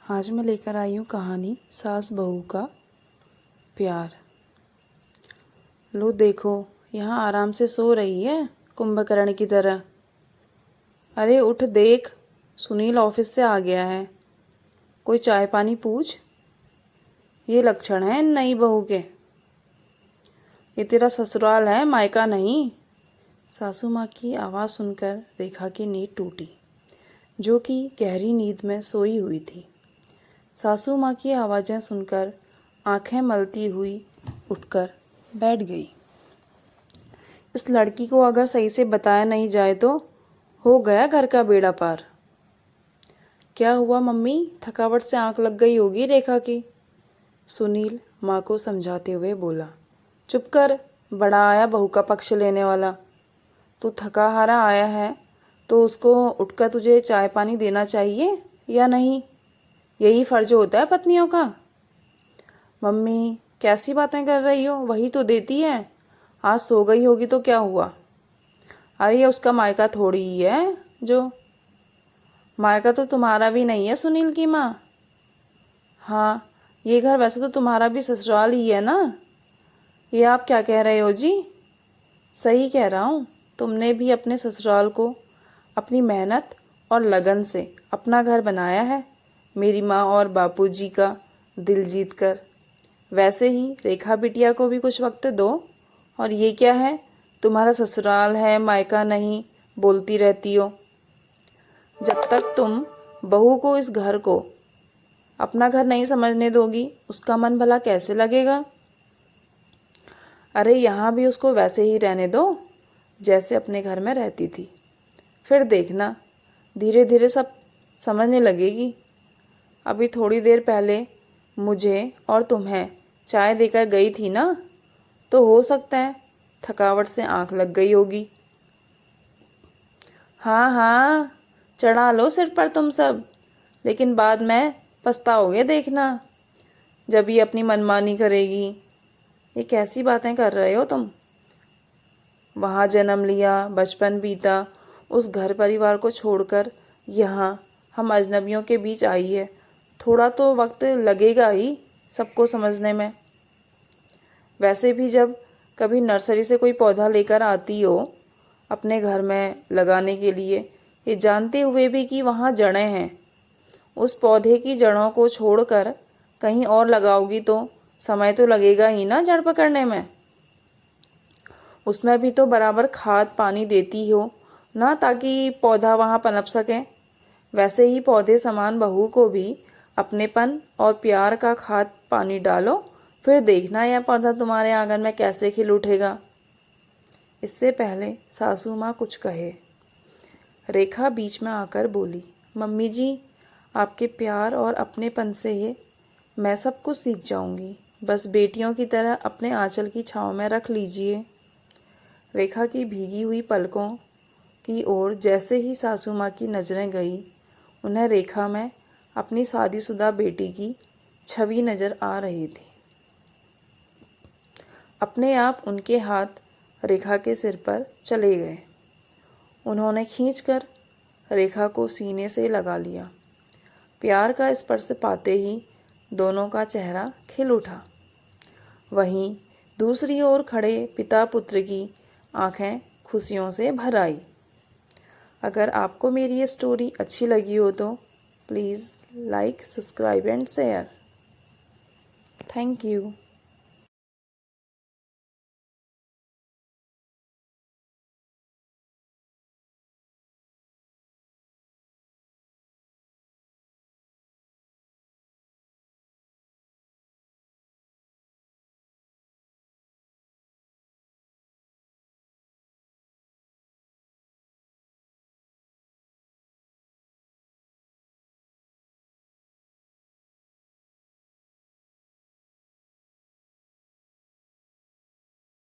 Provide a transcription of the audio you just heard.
आज मैं लेकर आई हूँ कहानी सास बहू का प्यार। लो देखो, यहाँ आराम से सो रही है कुंभकर्ण की तरह। अरे उठ देख, सुनील ऑफिस से आ गया है। कोई चाय पानी पूछ। ये लक्षण है इन नई बहू के। ये तेरा ससुराल है, मायका नहीं। सासू माँ की आवाज़ सुनकर रेखा की नींद टूटी, जो कि गहरी नींद में सोई हुई थी। सासू माँ की आवाज़ें सुनकर आंखें मलती हुई उठकर बैठ गई। इस लड़की को अगर सही से बताया नहीं जाए तो हो गया घर का बेड़ा पार। क्या हुआ मम्मी, थकावट से आंख लग गई होगी रेखा की। सुनील माँ को समझाते हुए बोला। चुप कर, बड़ा आया बहू का पक्ष लेने वाला। तू थका हारा आया है तो उसको उठकर तुझे चाय पानी देना चाहिए या नहीं? यही फर्ज होता है पत्नियों का। मम्मी कैसी बातें कर रही हो, वही तो देती है। आज सो गई होगी तो क्या हुआ। अरे ये उसका मायका थोड़ी ही है जो। मायका तो तुम्हारा भी नहीं है सुनील की माँ। हाँ, ये घर वैसे तो तुम्हारा भी ससुराल ही है ना। ये आप क्या कह रहे हो जी? सही कह रहा हूँ। तुमने भी अपने ससुराल को अपनी मेहनत और लगन से अपना घर बनाया है, मेरी माँ और बापूजी का दिल जीत कर। वैसे ही रेखा बिटिया को भी कुछ वक्त दो। और ये क्या है, तुम्हारा ससुराल है मायका नहीं, बोलती रहती हो। जब तक तुम बहू को इस घर को अपना घर नहीं समझने दोगी, उसका मन भला कैसे लगेगा। अरे यहाँ भी उसको वैसे ही रहने दो जैसे अपने घर में रहती थी। फिर देखना, धीरे धीरे सब समझने लगेगी। अभी थोड़ी देर पहले मुझे और तुम्हें चाय देकर गई थी ना, तो हो सकता है थकावट से आंख लग गई होगी। हाँ हाँ, चढ़ा लो सिर पर तुम सब, लेकिन बाद में पछताओगे देखना, जब ये अपनी मनमानी करेगी। ये कैसी बातें कर रहे हो तुम। वहाँ जन्म लिया, बचपन बीता, उस घर परिवार को छोड़कर यहाँ हम अजनबियों के बीच आई है। थोड़ा तो वक्त लगेगा ही सबको समझने में। वैसे भी जब कभी नर्सरी से कोई पौधा लेकर आती हो अपने घर में लगाने के लिए, ये जानते हुए भी कि वहाँ जड़ें हैं, उस पौधे की जड़ों को छोड़कर कहीं और लगाओगी तो समय तो लगेगा ही ना जड़ पकड़ने में। उसमें भी तो बराबर खाद पानी देती हो ना, ताकि पौधा वहाँ पनप सके। वैसे ही पौधे समान बहू को भी अपनेपन और प्यार का खाद पानी डालो, फिर देखना यह पौधा तुम्हारे आंगन में कैसे खिल उठेगा। इससे पहले सासू माँ कुछ कहे, रेखा बीच में आकर बोली। मम्मी जी, आपके प्यार और अपनेपन से ये मैं सब कुछ सीख जाऊंगी। बस बेटियों की तरह अपने आंचल की छाँव में रख लीजिए। रेखा की भीगी हुई पलकों की ओर जैसे ही सासू माँ की नज़रें गई, उन्हें रेखा में अपनी शादीशुदा बेटी की छवि नज़र आ रही थी। अपने आप उनके हाथ रेखा के सिर पर चले गए। उन्होंने खींचकर रेखा को सीने से लगा लिया। प्यार का स्पर्श पाते ही दोनों का चेहरा खिल उठा। वहीं दूसरी ओर खड़े पिता पुत्र की आंखें खुशियों से भर आई। अगर आपको मेरी ये स्टोरी अच्छी लगी हो तो please like, subscribe and share. Thank you.